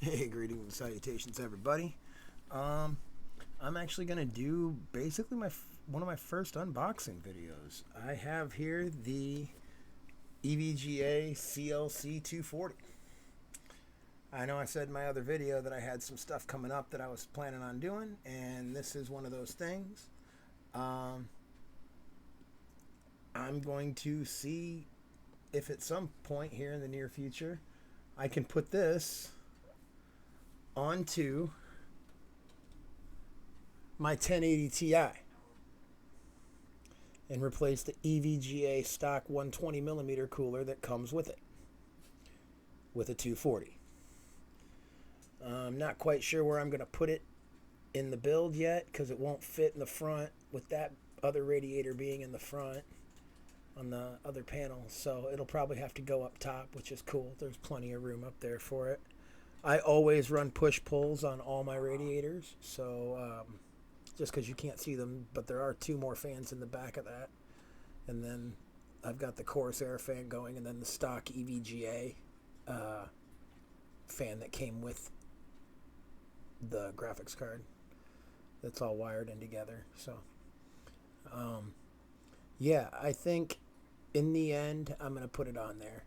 Hey, greetings and salutations, everybody. I'm actually gonna do basically one of my first unboxing videos. I have here the EVGA CLC 240. I know I said in my other video that I had some stuff coming up that I was planning on doing, and this is one of those things. I'm going to see if at some point here in the near future I can put this onto my 1080 Ti and replace the EVGA stock 120mm cooler that comes with it with a 240. I'm not quite sure where I'm going to put it in the build yet because it won't fit in the front with that other radiator being in the front on the other panel, so it'll probably have to go up top, which is cool. There's plenty of room up there for it. I always run push-pulls on all my radiators, so just because you can't see them, but there are two more fans in the back of that. And then I've got the Corsair fan going, and then the stock EVGA fan that came with the graphics card. That's all wired in together. So, yeah, I think in the end, I'm going to put it on there.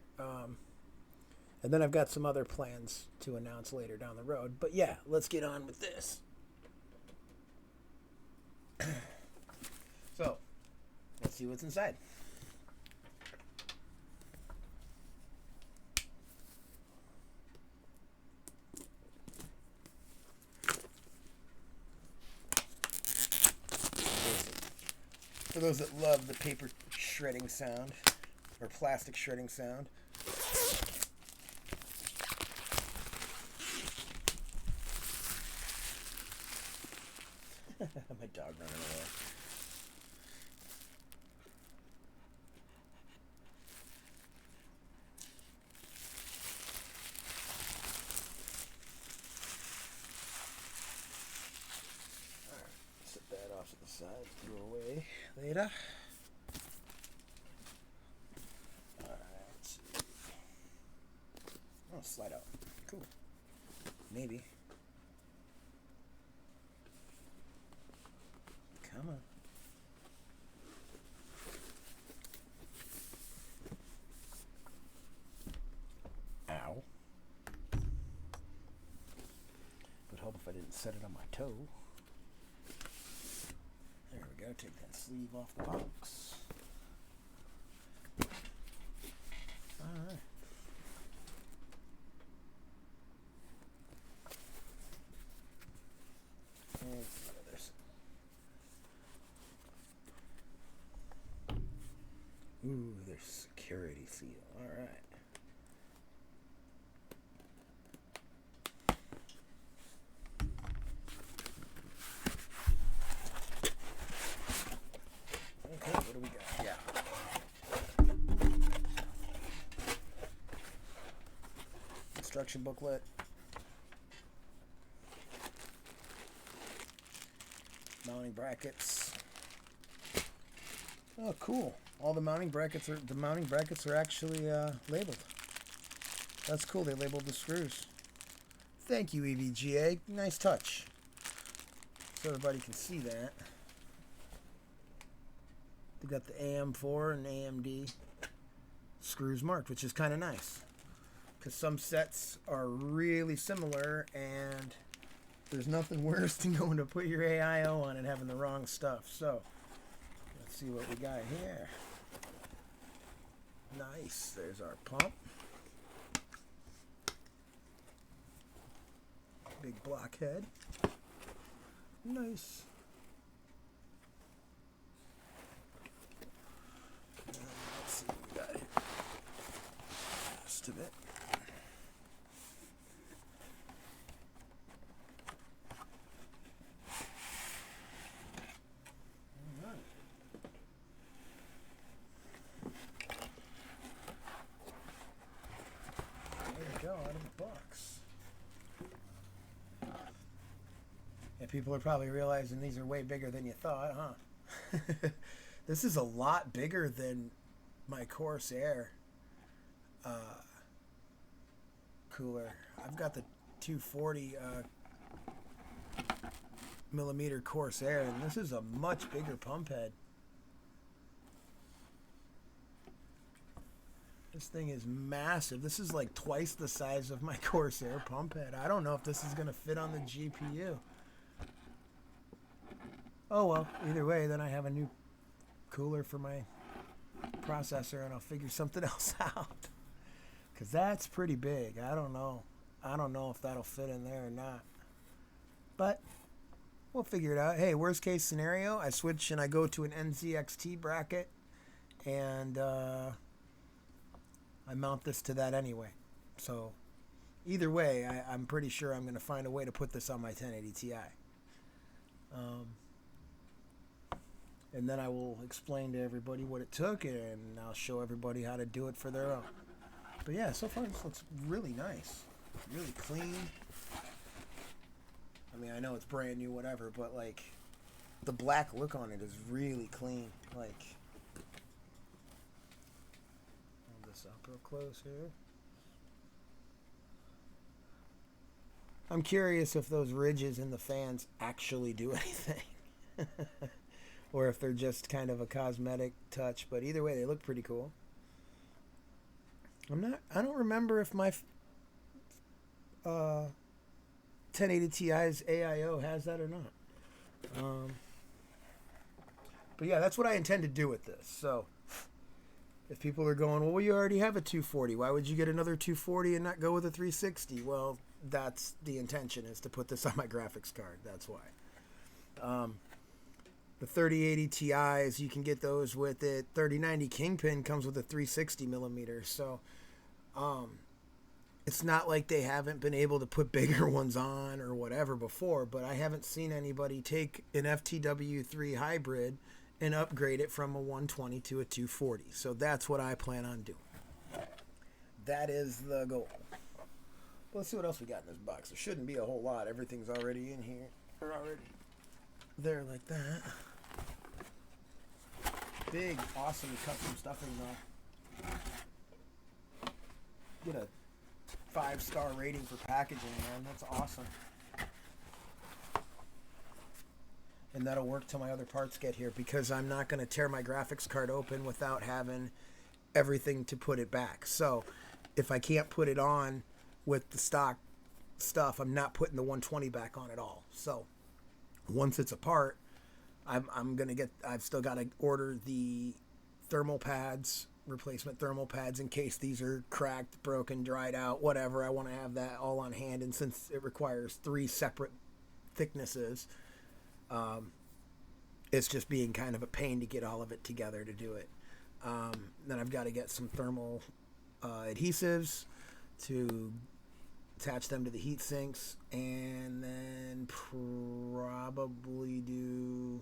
And then I've got some other plans to announce later down the road. But yeah, let's get on with this. So, let's see what's inside. For those that love the paper shredding sound, or plastic shredding sound, my dog running away. Alright, set that off to the side, throw away later. Alright, let's see. Oh, slide out. Cool. Maybe. Come on. Ow. Would help if I didn't set it on my toe. There we go. Take that sleeve off the box. Alright. Ooh, there's security seal. All right. Okay, what do we got? Yeah. Instruction booklet. Mounting brackets. Oh, cool. All the mounting brackets are actually labeled. That's cool. They labeled the screws. Thank you, EVGA. Nice touch. So everybody can see that. They got the AM4 and AMD screws marked, which is kind of nice. Because some sets are really similar, and there's nothing worse than going to put your AIO on and having the wrong stuff. So, let's see what we got here. Nice. There's our pump. Big blockhead. Nice. Let's see what we got here. Just a bit. Out of the box. And people are probably realizing these are way bigger than you thought, huh? This is a lot bigger than my Corsair cooler. I've got the 240 millimeter Corsair, and this is a much bigger pump head. This thing is massive. This is like twice the size of my Corsair pump head. I don't know if this is going to fit on the GPU. Oh well, either way, then I have a new cooler for my processor and I'll figure something else out. Because that's pretty big. I don't know. I don't know if that'll fit in there or not. But we'll figure it out. Hey, worst case scenario, I switch and I go to an NZXT bracket and I mount this to that anyway. So either way, I'm pretty sure I'm going to find a way to put this on my 1080 Ti. And then I will explain to everybody what it took, and I'll show everybody how to do it for their own. But yeah, so far this looks really nice. Really clean. I mean, I know it's brand new, whatever, but like the black look on it is really clean. Like, hold this up real close here. I'm curious if those ridges in the fans actually do anything. Or if they're just kind of a cosmetic touch, but either way, they look pretty cool. I don't remember if my 1080 Ti's AIO has that or not. But yeah, that's what I intend to do with this. So if people are going, well, you already have a 240. Why would you get another 240 and not go with a 360? Well, that's the intention, is to put this on my graphics card. That's why. The 3080 Ti's, you can get those with it. 3090 Kingpin comes with a 360 millimeter. So it's not like they haven't been able to put bigger ones on or whatever before, but I haven't seen anybody take an FTW3 hybrid and upgrade it from a 120 to a 240. So that's what I plan on doing. That is the goal. Let's see what else we got in this box. There shouldn't be a whole lot. Everything's already in here. Or already there like that. Big, awesome custom stuffing though. Get a 5-star rating for packaging, man. That's awesome. And that'll work till my other parts get here, because I'm not going to tear my graphics card open without having everything to put it back. So if I can't put it on with the stock stuff, I'm not putting the 120 back on at all. So once it's apart, I've still got to order the thermal pads, replacement thermal pads, in case these are cracked, broken, dried out, whatever. I want to have that all on hand. And since it requires 3 separate thicknesses, it's just being kind of a pain to get all of it together to do it. Then I've got to get some thermal adhesives to attach them to the heat sinks, and then probably do,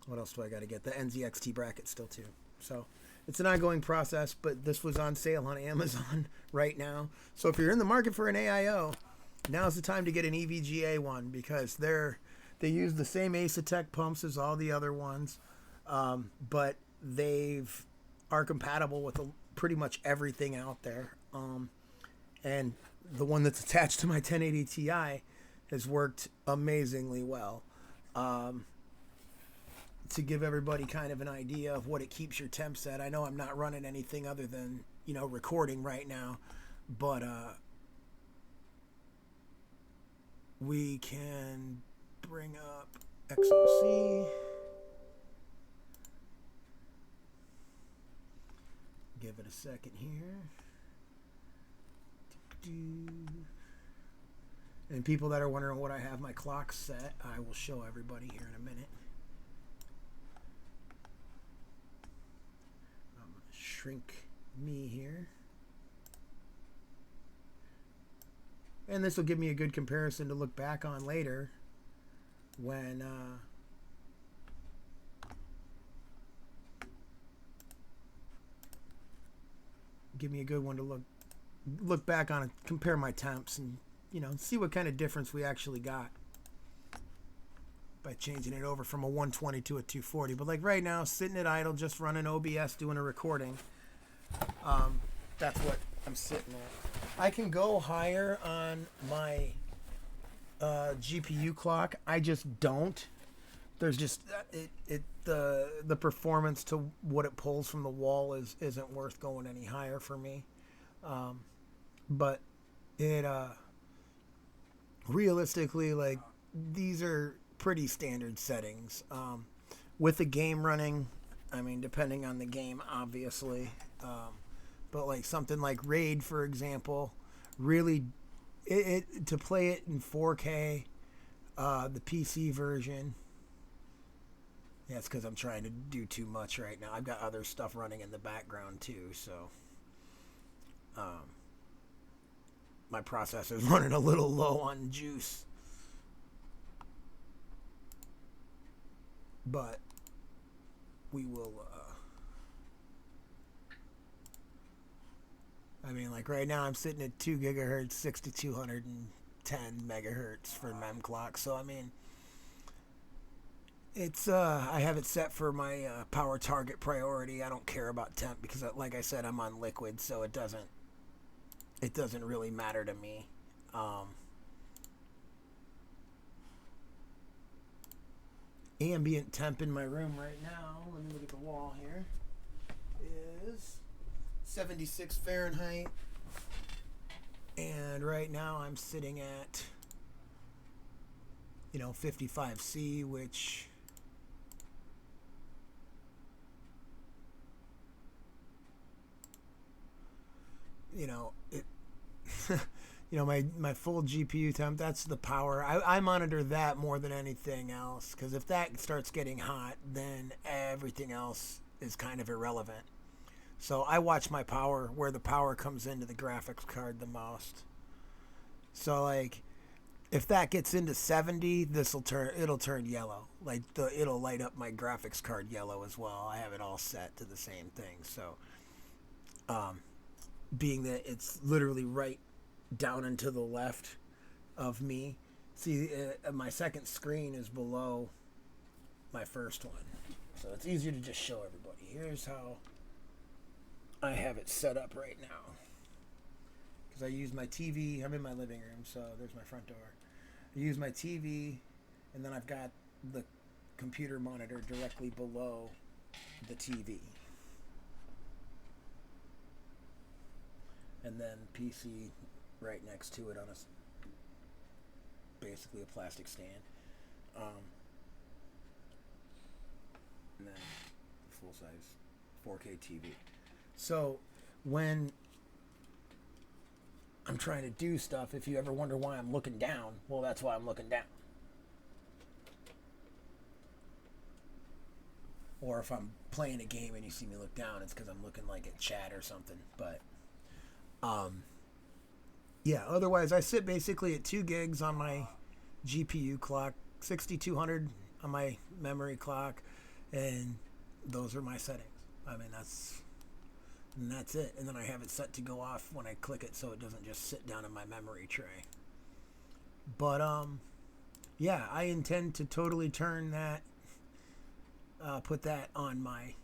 what else do I got to get? The NZXT bracket still too. So it's an ongoing process, but this was on sale on Amazon right now. So if you're in the market for an AIO, now's the time to get an EVGA one, because they use the same Asetek pumps as all the other ones, but are compatible with pretty much everything out there. And the one that's attached to my 1080 Ti has worked amazingly well. To give everybody kind of an idea of what it keeps your temps at. I know I'm not running anything other than, recording right now, but we can bring up XOC. Give it a second here. And people that are wondering what I have my clock set, I will show everybody here in a minute. I'm going to shrink me here. And this will give me a good comparison to look back on later when give me a good one to look back on and compare my temps and see what kind of difference we actually got by changing it over from a 120 to a 240. But like right now, sitting at idle, just running OBS, doing a recording, that's what I'm sitting at. I can go higher on my GPU clock. I just don't. There's just the performance to what it pulls from the wall isn't worth going any higher for me. But it realistically, like, these are pretty standard settings. With the game running, I mean, depending on the game, obviously. But like something like Raid, for example, really, to play it in 4K, the PC version. Yeah, it's because I'm trying to do too much right now. I've got other stuff running in the background too, so my processor's running a little low on juice. But we will, I mean, like right now I'm sitting at 2 gigahertz, 6210 megahertz for mem clock. So, I mean, it's, I have it set for my power target priority. I don't care about temp because, like I said, I'm on liquid, so it doesn't really matter to me. Ambient temp in my room right now, let me look at the wall here, is 76 Fahrenheit. And right now I'm sitting at, 55C, which, it my full GPU temp, that's the power. I monitor that more than anything else, because if that starts getting hot, then everything else is kind of irrelevant. So I watch my power, where the power comes into the graphics card the most. So like, if that gets into 70, it'll turn yellow. Like it'll light up my graphics card yellow as well. I have it all set to the same thing. So, being that it's literally right down and to the left of me. See, my second screen is below my first one. So it's easier to just show everybody. Here's how I have it set up right now. Because I use my TV. I'm in my living room, so there's my front door. I use my TV, and then I've got the computer monitor directly below the TV. And then PC right next to it on basically a plastic stand. And then full-size 4K TV. So when I'm trying to do stuff, if you ever wonder why I'm looking down, well, that's why I'm looking down. Or if I'm playing a game and you see me look down, it's because I'm looking like at chat or something. But yeah, otherwise I sit basically at 2 gigs on my GPU clock, 6200 on my memory clock, and those are my settings. I mean, that's it. And then I have it set to go off when I click it, so it doesn't just sit down in my memory tray. But yeah, I intend to totally turn that, put that on my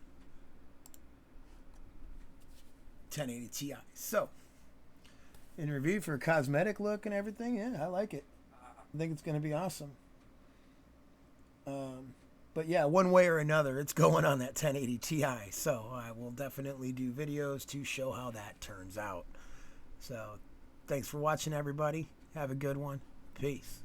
1080 Ti. So, in review for a cosmetic look and everything, yeah, I like it. I think it's going to be awesome. But yeah, one way or another, it's going on that 1080 Ti. So I will definitely do videos to show how that turns out. So thanks for watching, everybody. Have a good one. Peace.